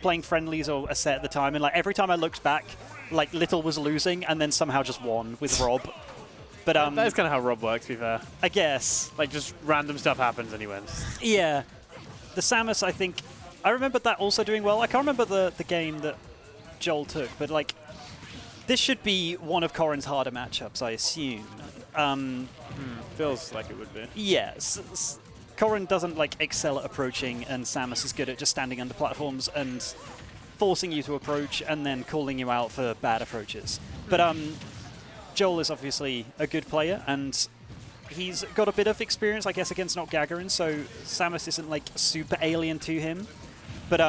playing friendlies or a set at the time, and like every time I looked back, like Little was losing and then somehow just won with Rob. But that's kind of how Rob works, to be fair. I guess. Like, just random stuff happens and he wins. Yeah. The Samus, I think, I remember that also doing well. I can't remember the game that Jole took, but like, this should be one of Corrin's harder matchups, I assume. Feels like it would be. Yes. Corrin doesn't like excel at approaching, and Samus is good at just standing under platforms and forcing you to approach and then calling you out for bad approaches. But Jole is obviously a good player, and he's got a bit of experience, I guess, against not Gagarin, so Samus isn't like super alien to him. But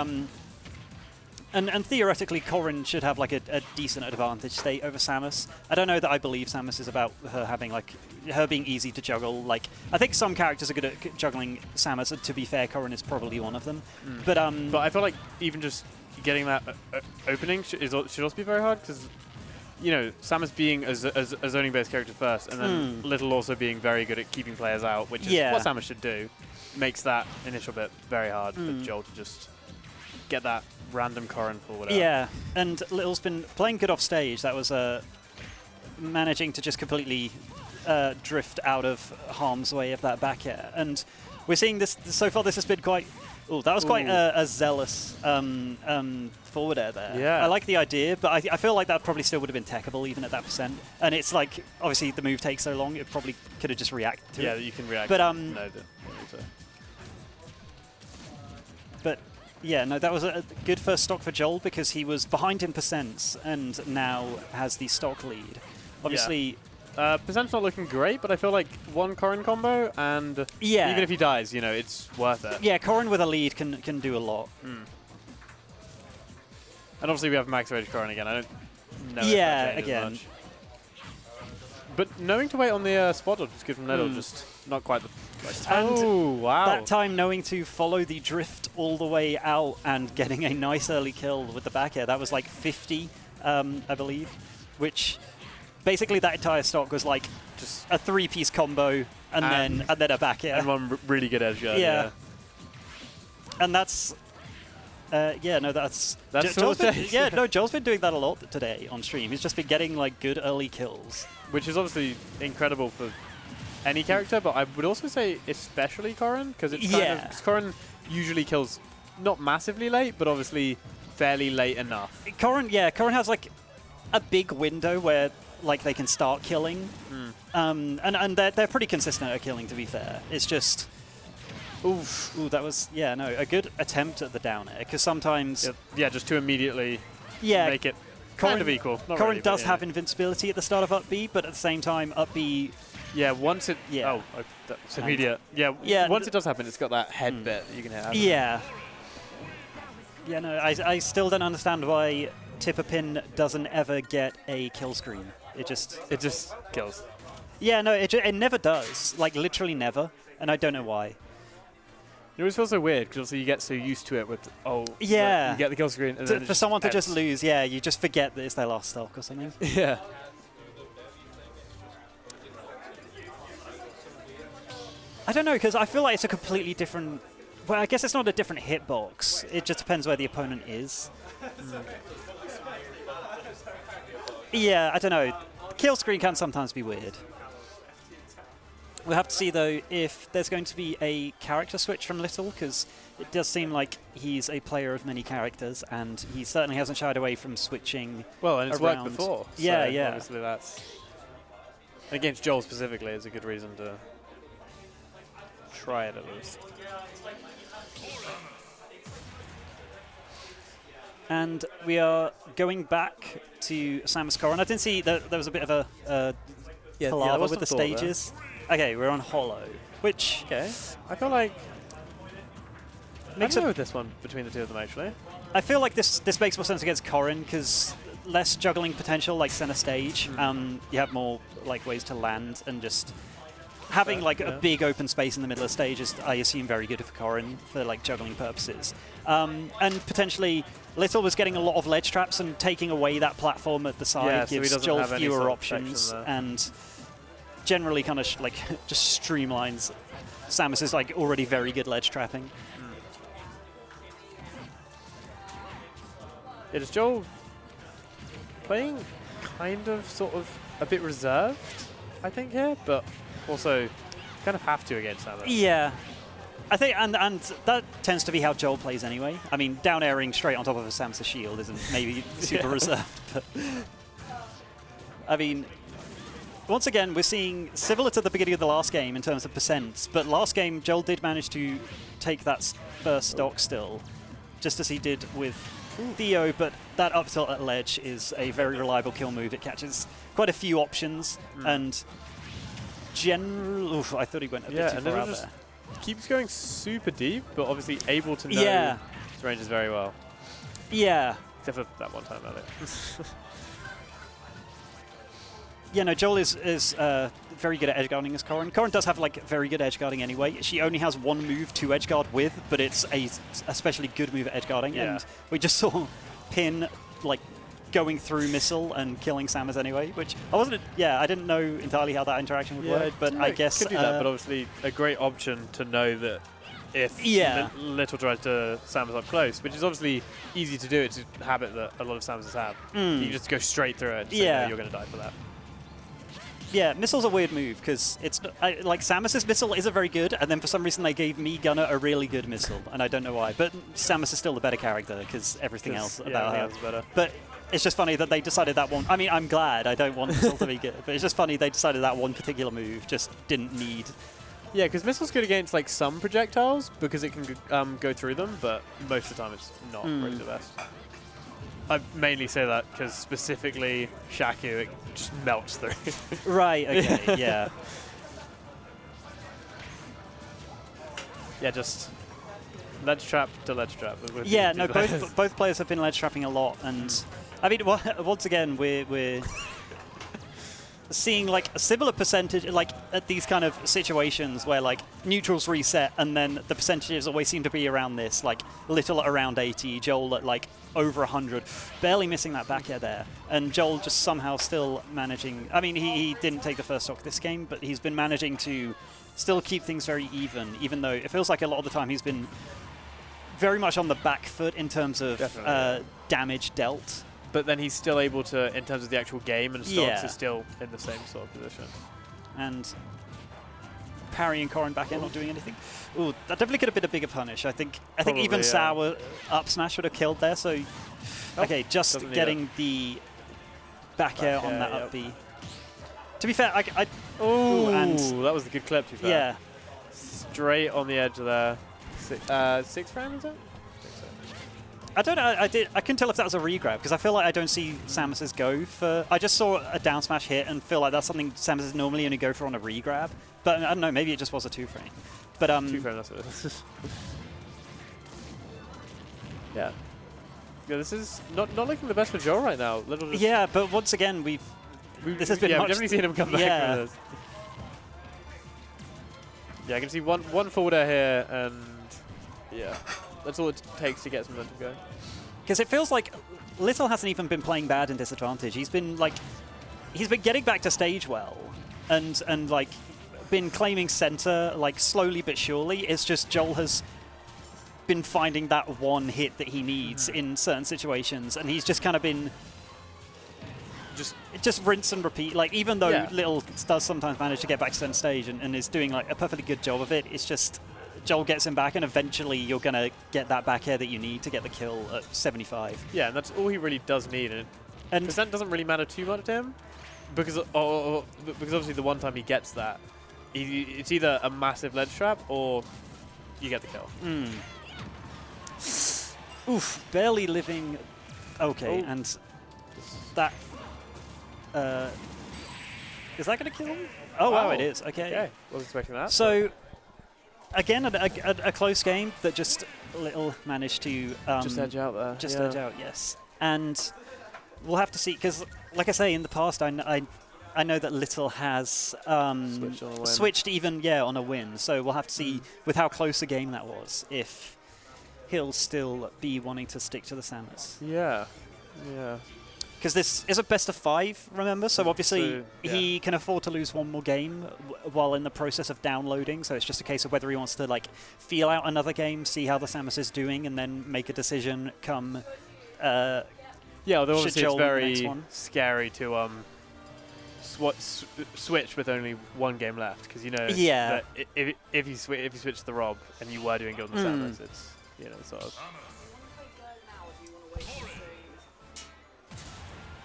and theoretically, Corrin should have like a decent advantage state over Samus. I don't know that I believe Samus is about her having like her being easy to juggle. Like, I think some characters are good at juggling Samus, and to be fair, Corrin is probably one of them. But I feel like even just getting that opening should also be very hard, because you know, Samus being a zoning-based character first, and then Little also being very good at keeping players out, which is what Samus should do, makes that initial bit very hard for Jole to just get that random Corrin for whatever. Yeah, and Little's been playing good off stage. That was managing to just completely drift out of harm's way of that back air. And we're seeing this, so far this has been quite... Oh, that was quite a zealous forward air there. Yeah. I like the idea, but I feel like that probably still would have been techable even at that %. And it's like, obviously the move takes so long, it probably could have just reacted to it. Yeah, you can react. But, yeah, no, that was a good first stock for Jole, because he was behind in percents and now has the stock lead. Obviously... Percent's not looking great, but I feel like one Corrin combo, and even if he dies, you know, it's worth it. Yeah, Corrin with a lead can do a lot. And obviously we have max rage Corrin again. I don't know if that changes much. But knowing to wait on the spot dodge is good from Nettle, just not quite the right time. Oh, wow. That time knowing to follow the drift all the way out and getting a nice early kill with the back air. That was like 50, I believe, which... Basically, that entire stock was like just a 3-piece combo, and then a back air. And one really good edge guard. Yeah. And that's... that's Jole's been doing that a lot today on stream. He's just been getting like good early kills. Which is obviously incredible for any character, but I would also say especially Corrin, because it's kind of... Corrin usually kills not massively late, but obviously fairly late enough. Corrin has like a big window where like they can start killing, and they're pretty consistent at killing, to be fair. It's just, that was a good attempt at the down air, because sometimes just to immediately make it kind of equal. Corrin does have invincibility at the start of up B, but at the same time up B. Yeah, once it that's immediate. Once it does happen, it's got that head bit that you can hit. Yeah, no, I still don't understand why Tipper Pin doesn't ever get a kill screen. It just kills. Yeah, no, it never does. Like, literally never. And I don't know why. It always feels so weird, because you get so used to it with, you get the kill screen. And for someone to just lose, you just forget that it's their last stock or something. Yeah. I don't know, because I feel like it's a completely different... Well, I guess it's not a different hitbox. It just depends where the opponent is. Yeah, I don't know. Kill screen can sometimes be weird. We'll have to see, though, if there's going to be a character switch from Little, because it does seem like he's a player of many characters, and he certainly hasn't shied away from switching. Well, and it's worked before. Yeah, so obviously that's... Against Jole specifically is a good reason to try it at least. And we are going back to Samus Corrin. I didn't see that there was a bit of a palaver with the stages. Okay, we're on Hollow, which... Okay. I feel like... I don't know with this one between the two of them, actually. I feel like this makes more sense against Corrin, because less juggling potential, like center stage. You have more like ways to land, and just having like a big open space in the middle of the stage is, I assume, very good for Corrin for like juggling purposes. And potentially... Little was getting a lot of ledge traps, and taking away that platform at the side gives Jole fewer options, and generally kind of just streamlines Samus's like already very good ledge trapping. It is Jole playing kind of, sort of, a bit reserved, I think, here, but also kind of have to against Samus. Yeah. I think, and that tends to be how Jole plays anyway. I mean, down airing straight on top of a Samus shield isn't maybe super reserved, but I mean, once again, we're seeing similar to the beginning of the last game in terms of percents, but last game, Jole did manage to take that first stock still, just as he did with Theo, but that up tilt at ledge is a very reliable kill move. It catches quite a few options, and I thought he went a bit too far out there. Keeps going super deep, but obviously able to know his ranges very well. Yeah. Except for that one time earlier. Yeah, no, Jole is very good at edgeguarding as Corrin. Corrin does have like very good edgeguarding anyway. She only has one move to edgeguard with, but it's a especially good move at edgeguarding. Yeah. And we just saw Pin like going through missile and killing Samus anyway, which I didn't know entirely how that interaction would work, but I guess could do that, but obviously a great option to know that if Little tries to Samus up close, which is obviously easy to do. It's a habit that a lot of Samuses have. You can just go straight through it and say, no, you're going to die for that. Yeah, missile's a weird move because it's like Samus's missile isn't very good, and then for some reason they gave me Gunnar a really good missile, and I don't know why. But Samus is still the better character because everything else about her is better. But it's just funny that they decided that one. I mean, I'm glad. I don't want missile to be good, but it's just funny they decided that one particular move just didn't need. Yeah, because missile's good against like some projectiles because it can go through them, but most of the time it's not really the best. I mainly say that because specifically Shaku, it just melts through. Right, okay, yeah. Yeah, just ledge trap to ledge trap. Yeah, no, both players have been ledge trapping a lot, and I mean, once again, we're seeing like a similar percentage, like at these kind of situations where like neutrals reset and then the percentages always seem to be around this, like Little at around 80, Jole at like over 100, barely missing that back air there. And Jole just somehow still managing, I mean, he didn't take the first stock this game, but he's been managing to still keep things very even though it feels like a lot of the time he's been very much on the back foot in terms of damage dealt. But then he's still able to, in terms of the actual game and stocks, is still in the same sort of position. And parrying Corrin back in, not doing anything. Ooh, that definitely could have been a bigger punish. I think even Sour up smash would have killed there. So, okay, just getting the back air on that up B. To be fair, and that was a good clip. To be fair. Yeah, straight on the edge there. 6 frame is it? I don't know. I couldn't tell if that was a regrab because I feel like I don't see Samus's go for. I just saw a down smash hit and feel like that's something Samus's normally only go for on a regrab. But I don't know. Maybe it just was a 2 frame. But 2 frame. That's what it is. Yeah. This is not looking the best for Jole right now. Little just but once again this has been we've definitely seen him come back from this. Yeah, I can see one forward air here, and that's all it takes to get some momentum going. Because it feels like Little hasn't even been playing bad in disadvantage. He's been getting back to stage well, and like been claiming center like slowly but surely. It's just Jole has been finding that one hit that he needs in certain situations, and he's just kind of been just rinse and repeat. Like even though Little does sometimes manage to get back to center stage and is doing like a perfectly good job of it, it's just Jole gets him back, and eventually you're going to get that back air that you need to get the kill at 75. Yeah, and that's all he really does need. And percent doesn't really matter too much to him, because obviously the one time he gets that, it's either a massive ledge trap or you get the kill. Oof, barely living. Okay, and that... is that going to kill him? Oh, wow, it is. Okay. Wasn't expecting that. So... Again, a close game that just Little managed to... just edge out there. Just edge out, yes. And we'll have to see, because like I say, in the past, I know that Little has switched even, on a win. So we'll have to see with how close a game that was, if he'll still be wanting to stick to the Samus. Yeah. Because this is a best of 5, remember? So obviously he can afford to lose one more game while in the process of downloading. So it's just a case of whether he wants to like feel out another game, see how the Samus is doing, and then make a decision come Yeah, although Should obviously it's Jole win the next very one? scary to switch with only one game left, because you know Yeah. that if you switch the Rob and you were doing good on the Samus, it's sort of.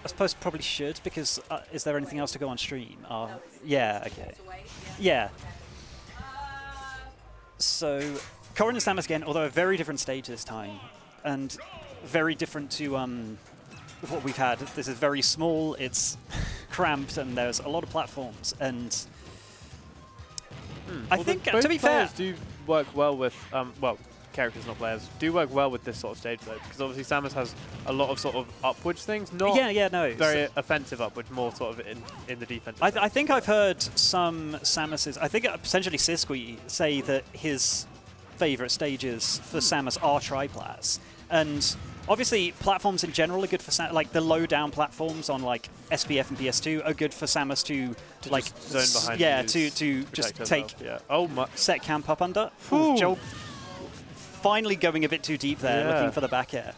I suppose probably should, because is there anything else to go on stream? Yeah, okay. Yeah. So, Corrin and Samus again, although a very different stage this time, and very different to what we've had. This is very small, it's cramped, and there's a lot of platforms, and I think, to be fair, do work well with well, characters, not players, do work well with this sort of stage though, because obviously Samus has a lot of sort of upwards things, not very offensive upwards, more sort of in the defense. I think I've heard some Samuses, I think potentially Siskui, say that his favourite stages for Samus are triplats, and obviously platforms in general are good for like the low down platforms on like SPF and PS2 are good for Samus to like zone behind. Yeah, to just take set camp up under. Jole finally going a bit too deep there, looking for the back air.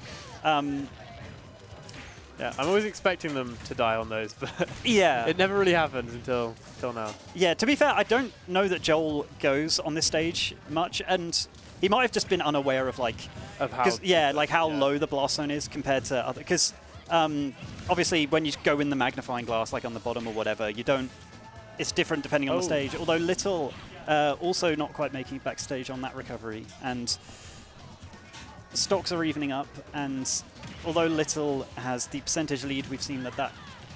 Yeah, I'm always expecting them to die on those, but yeah, it never really happens until now. Yeah, to be fair, I don't know that Jole goes on this stage much, and he might have just been unaware of like how low the blast zone is compared to other. Because obviously, when you go in the magnifying glass, like on the bottom or whatever, you don't. It's different depending on the stage. Although Little also not quite making it backstage on that recovery, and stocks are evening up, and although Little has the percentage lead, we've seen that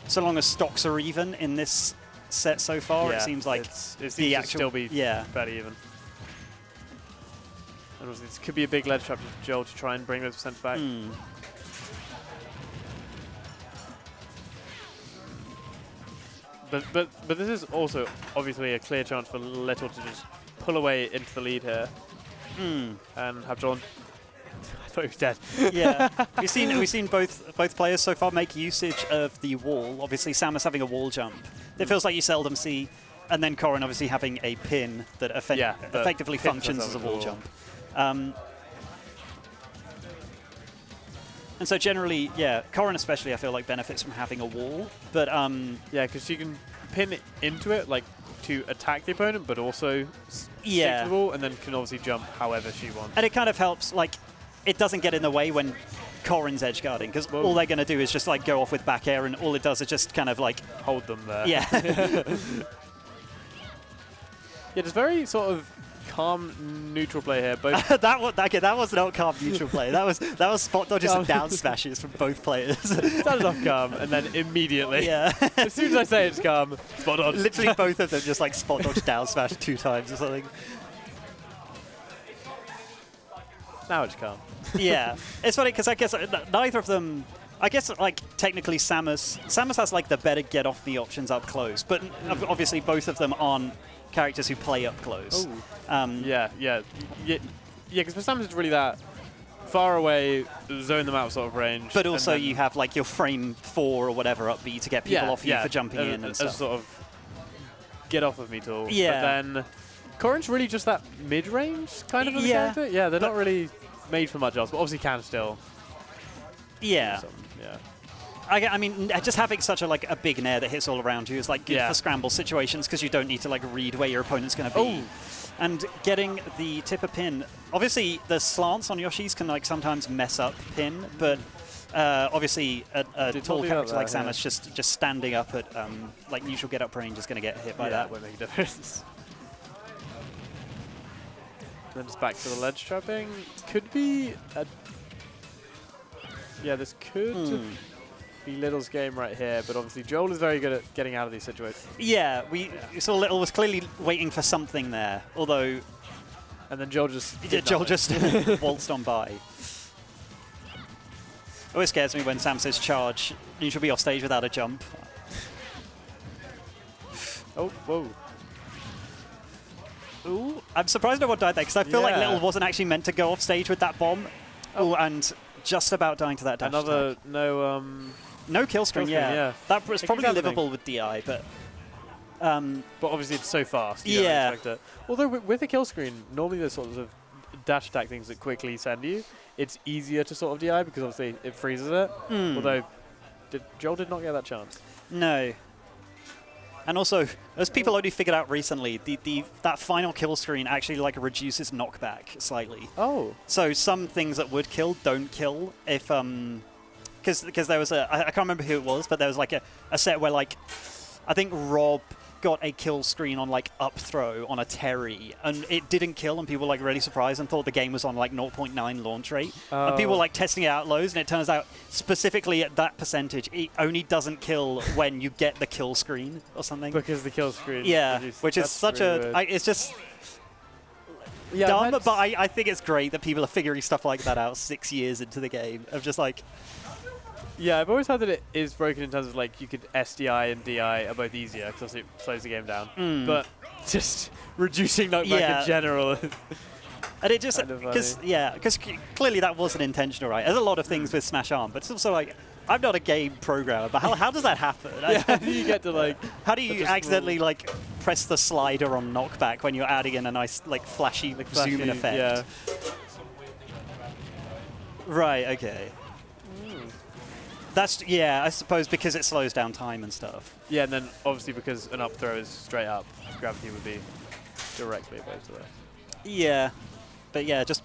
so long as stocks are even in this set so far, it seems like it seems to still be fairly even. And also this could be a big ledge trap for Jole to try and bring those percents back. But this is also obviously a clear chance for Little to just pull away into the lead here and have Jole. I thought he was dead. Yeah, we've seen both players so far make usage of the wall. Obviously, Samus having a wall jump. It feels like you seldom see, and then Corrin obviously having a pin that effectively functions as a wall jump. And so generally, Corrin especially, I feel like benefits from having a wall. But yeah, because you can pin into it like to attack the opponent, but also stick to the wall, and then can obviously jump however she wants. And it kind of helps, like, it doesn't get in the way when Corrin's edge guarding, because all they're going to do is just like go off with back air, and all it does is just kind of like hold them there. Yeah. Yeah, just very sort of calm, neutral play here. Both that was not calm, neutral play. That was spot dodges and down smashes from both players. Started off calm, and then immediately, as soon as I say it's calm, spot dodge. Literally both of them just like spot dodge down smash 2 times or something. Now it's calm. Yeah, it's funny because I guess neither of them. I guess like technically Samus has like the better get off the options up close, but obviously both of them aren't characters who play up close. Yeah. Because for Samus it's really that far away, zone them out sort of range. But also you have like your frame 4 or whatever up B to get people off you for jumping in and stuff. Sort of get off of me tool. Yeah. But then Corrin's really just that mid-range kind of a character. Yeah, they're not really made for much else, but obviously can still. Yeah. I mean, just having such a big nair that hits all around you is like good for scramble situations, because you don't need to like read where your opponent's going to be. And getting the tipper pin, obviously the slants on Yoshi's can like sometimes mess up pin, but obviously a tall character like Samus just standing up at like neutral get up range is going to get hit by that. Won't make a difference. Then just back to the ledge trapping. Could be a... Yeah, this could be Little's game right here, but obviously Jole is very good at getting out of these situations. Yeah, we saw Little was clearly waiting for something there, although... And then Jole just... Jole just waltzed on by. Always scares me when Sam says charge. You should be off stage without a jump. Oh, whoa. Ooh, I'm surprised no one died there, because I feel like Little wasn't actually meant to go off stage with that bomb. Oh, and just about dying to that dash attack. No kill screen, yeah. That was probably livable with DI, but... but obviously it's so fast. You don't expect it. Although with a kill screen, normally there's sort of dash attack things that quickly send you. It's easier to sort of DI because obviously it freezes it. Although Jole did not get that chance. No. And also, as people only figured out recently, that final kill screen actually like reduces knockback slightly. Oh. So some things that would kill don't kill if because there was I can't remember who it was, but there was like a set where like I think Rob got a kill screen on like up throw on a Terry, and it didn't kill, and people were like really surprised and thought the game was on like 0.9 launch rate. And people were like testing it out lows, and it turns out specifically at that percentage, it only doesn't kill when you get the kill screen or something. Because the kill screen. Yeah, which is such really it's just dumb, but I think it's great that people are figuring stuff like that out 6 years into the game of just like. Yeah, I've always heard that it is broken in terms of like you could SDI and DI are both easier because it slows the game down. But just reducing knockback in general. And it just because clearly that wasn't intentional, right? There's a lot of things with Smash Arm, but it's also like I'm not a game programmer, but how does that happen? How do you get to like? How do you accidentally like press the slider on knockback when you're adding in a nice like flashy zoom in effect? Yeah. Right. Okay. That's, I suppose because it slows down time and stuff. Yeah, and then obviously because an up throw is straight up, gravity would be directly opposed to that. Yeah, but yeah, just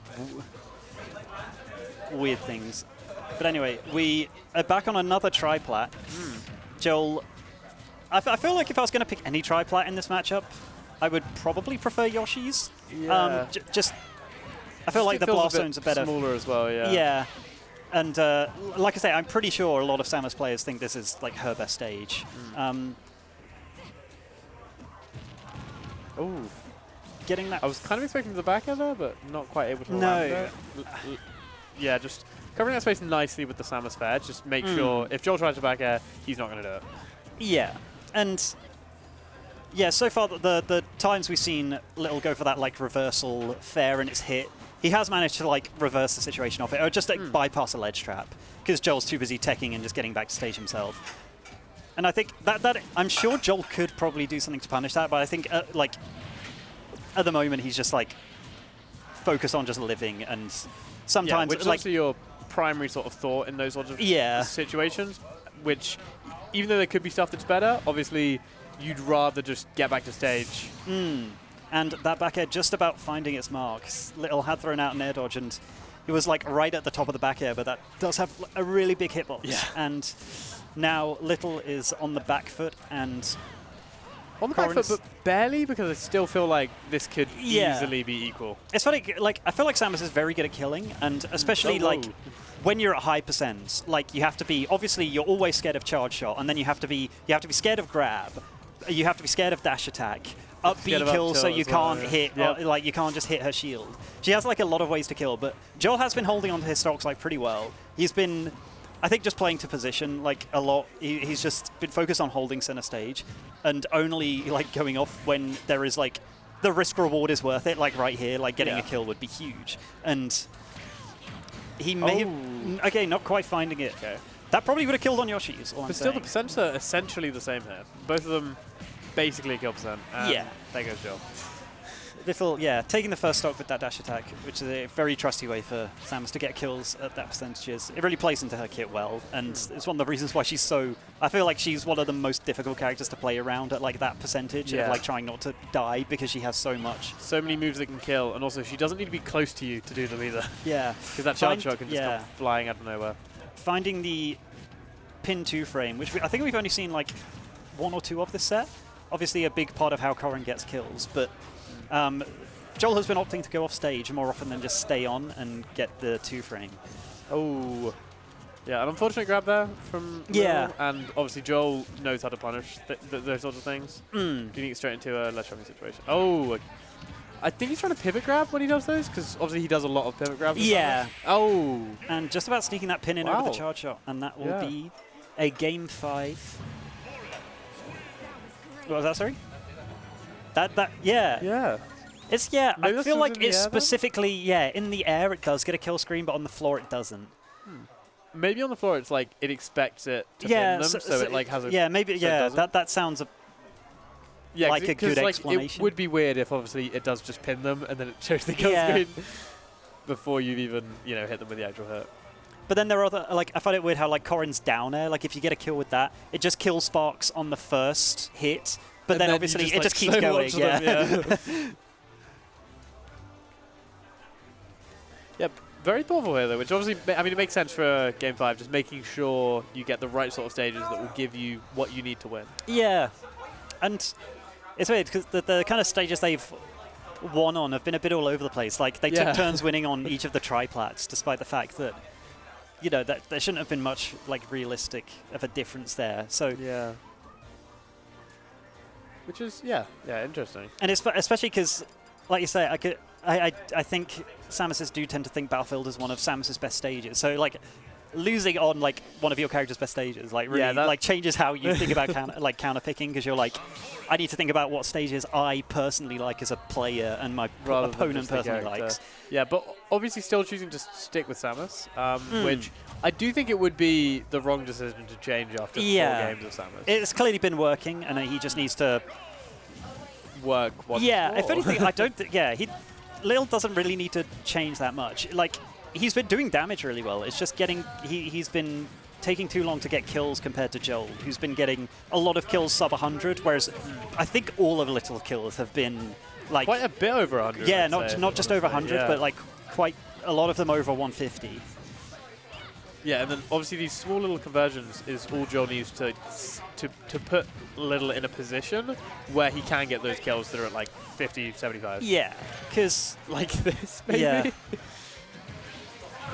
weird things. But anyway, we are back on another triplat. Jole, I feel like if I was going to pick any triplat in this matchup, I would probably prefer Yoshi's. Yeah. I feel like the blast zones are better. Smaller as well, yeah. Yeah. And like I say, I'm pretty sure a lot of Samus players think this is like her best stage. Oh, getting that. I was kind of expecting the back air there, but not quite able to land it. Yeah, just covering that space nicely with the Samus fair. Just make sure if Jole tries to back air, he's not going to do it. Yeah, and so far the times we've seen Little go for that like reversal fair and it's hit. He has managed to like reverse the situation off it, or just like bypass a ledge trap, because Joel's too busy teching and just getting back to stage himself. And I think that I'm sure Jole could probably do something to punish that, but I think like at the moment he's just like focused on just living, and sometimes which is like also your primary sort of thought in those sorts of situations. Which, even though there could be stuff that's better, obviously you'd rather just get back to stage. And that back air just about finding its marks. Little had thrown out an air dodge, and it was like right at the top of the back air, but that does have a really big hitbox. Yeah. And now Little is on the back foot, and on the back foot, but barely, because I still feel like this could easily be equal. It's funny, like I feel like Samus is very good at killing, and especially like when you're at high percents, like you have to be, obviously you're always scared of charge shot, and then you have to be scared of grab, you have to be scared of dash attack. Up B kill so you can't hit, like you can't just hit her shield. She has like a lot of ways to kill, but Jole has been holding on to his stocks like pretty well. He's been, I think, just playing to position like a lot. He's just been focused on holding center stage and only like going off when there is like the risk reward is worth it. Like right here, like getting a kill would be huge. And he may have, not quite finding it. Okay. That probably would have killed on Yoshi's. But still, the percents are essentially the same here. Both of them. Basically a kill percent. There goes Jole. Little, taking the first stock with that dash attack, which is a very trusty way for Samus to get kills at that percentages. It really plays into her kit well, and it's one of the reasons why she's so... I feel like she's one of the most difficult characters to play around at like that percentage of like trying not to die, because she has so much. So many moves that can kill, and also she doesn't need to be close to you to do them either. Yeah. Because that charge shot can just come flying out of nowhere. Finding the pin 2 frame, which I think we've only seen like 1 or 2 of this set. Obviously a big part of how Corrin gets kills, but Jole has been opting to go off stage more often than just stay on and get the 2 frame. Oh, yeah, an unfortunate grab there from Little, and obviously Jole knows how to punish those sorts of things. Getting it straight into a ledge trapping situation. Oh, I think he's trying to pivot grab when he does those, because obviously he does a lot of pivot grabs. Yeah. Oh. And just about sneaking that pin in over the charge shot, and that will be a game 5. What was that, sorry? Yeah. It's, I feel like it's specifically, in the air it does get a kill screen, but on the floor it doesn't. Maybe on the floor it's like it expects it to pin them, so it like has a... Yeah, maybe, that sounds like a good explanation. It would be weird if obviously it does just pin them and then it shows the kill screen before you've even, hit them with the actual hit. But then there are other, like, I find it weird how, like, Corrin's down air, like, if you get a kill with that, it just kills Sparks on the first hit, but And then you obviously it like, just keeps slow going. launch them, Yeah. Yeah, very thoughtful here, though, which obviously, I mean, it makes sense for Game 5, just making sure you get the right sort of stages that will give you what you need to win. Yeah. And it's weird, because the kind of stages they've won on have been a bit all over the place. Like, they took turns winning on each of the triplats, despite the fact that, you know, that there shouldn't have been much, like, realistic of a difference there. So Yeah. Which is, yeah, interesting. And it's especially because, like you say, I think Samus's do tend to think Battlefield is one of Samus's best stages. So, like, losing on, like, one of your character's best stages, like, really, like, changes how you think about counter picking, because you're like, I need to think about what stages I personally like as a player and my opponent personally likes. Yeah, but obviously still choosing to stick with Samus, which I do think it would be the wrong decision to change after 4 games of Samus. It's clearly been working, and he just needs to work once more. If anything, I don't think, Lil doesn't really need to change that much. Like, he's been doing damage really well. It's just getting, he's been taking too long to get kills compared to Jole, who's been getting a lot of kills sub 100, whereas I think all of Little's kills have been, like... Quite a bit over 100. Yeah, not just over 100, but, like, quite a lot of them over 150. Yeah, and then obviously these small little conversions is all Jole needs to put Little in a position where he can get those kills that are at like 50, 75. Yeah, because... Like this, maybe? Yeah.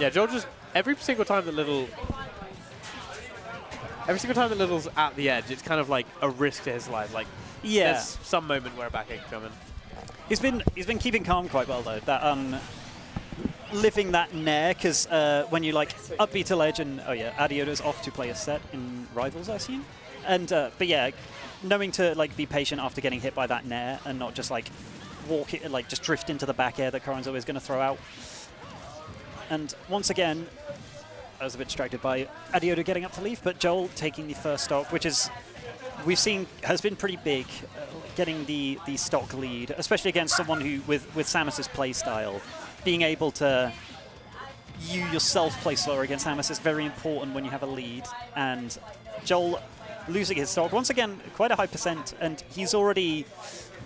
Yeah, Jole just... Every single time that Little's at the edge, it's kind of like a risk to his life. Like, there's some moment where a back egg coming. He's been keeping calm quite well, though. That living that nair, because when you like upbeat a ledge and Adioto's off to play a set in Rivals, I assume. And but yeah, knowing to like be patient after getting hit by that nair and not just like walk it, like just drift into the back air that Corrin's always going to throw out. And once again, I was a bit distracted by Adioto getting up to leave, but Jole taking the first stock, which is we've seen has been pretty big, getting the stock lead, especially against someone who with Samus's play style. Being able to you yourself play slower against Samus is very important when you have a lead, and Jole losing his stock once again, quite a high percent, and he's already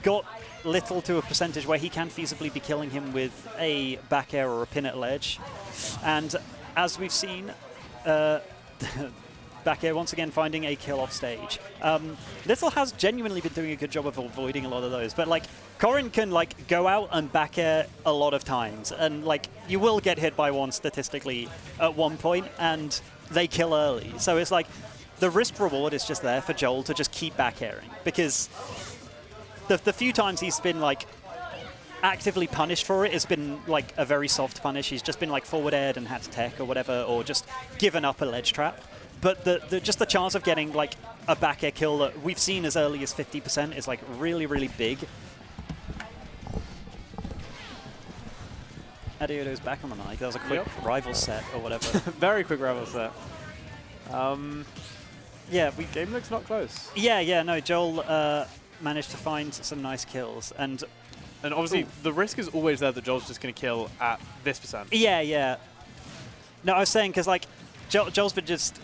got Little to a percentage where he can feasibly be killing him with a back air or a pin at ledge. And as we've seen, back air once again finding a kill off stage. Little has genuinely been doing a good job of avoiding a lot of those, but like Corrin can like go out and back air a lot of times, and like you will get hit by one statistically at one point, and they kill early. So it's like the risk reward is just there for Jole to just keep back airing, because the few times he's been like actively punished for it, it's been like a very soft punish. He's just been like forward aired and had to tech or whatever, or just given up a ledge trap. But just the chance of getting like a back air kill that we've seen as early as 50% is like really, really big. Adioto's back on the mic. That was a quick rival set or whatever. Very quick rival set. Yeah, game looks not close. Yeah, no, Jole managed to find some nice kills, and obviously the risk is always there that Joel's just going to kill at this percent. Yeah. No, I was saying because like Joel's been just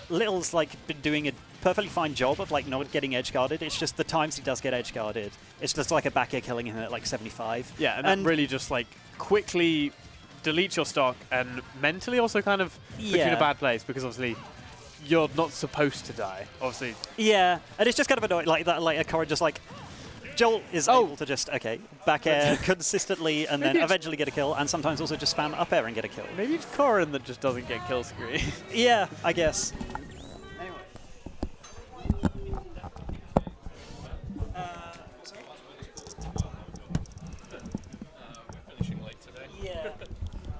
Little's like been doing a perfectly fine job of like not getting edge guarded. It's just the times he does get edge guarded, it's just like a back air killing him at like 75. Yeah, and that really just like quickly deletes your stock and mentally also kind of puts you in a bad place, because obviously you're not supposed to die, obviously. Yeah, and it's just kind of annoying like that, like a Corrin just like Jole is able to just back air consistently and then eventually get a kill, and sometimes also just spam up air and get a kill. Maybe it's Corrin that just doesn't get kill screen. Yeah, I guess.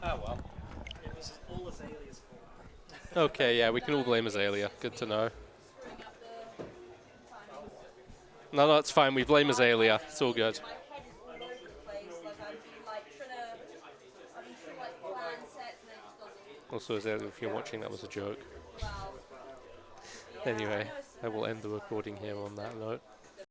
Oh well. It was all Azalea's fault. Okay, yeah, we can all blame Azalea. Good to know. No, it's fine. We blame Azalea. It's all good. Also, Azalea, if you're watching, that was a joke. Anyway, I will end the recording here on that note.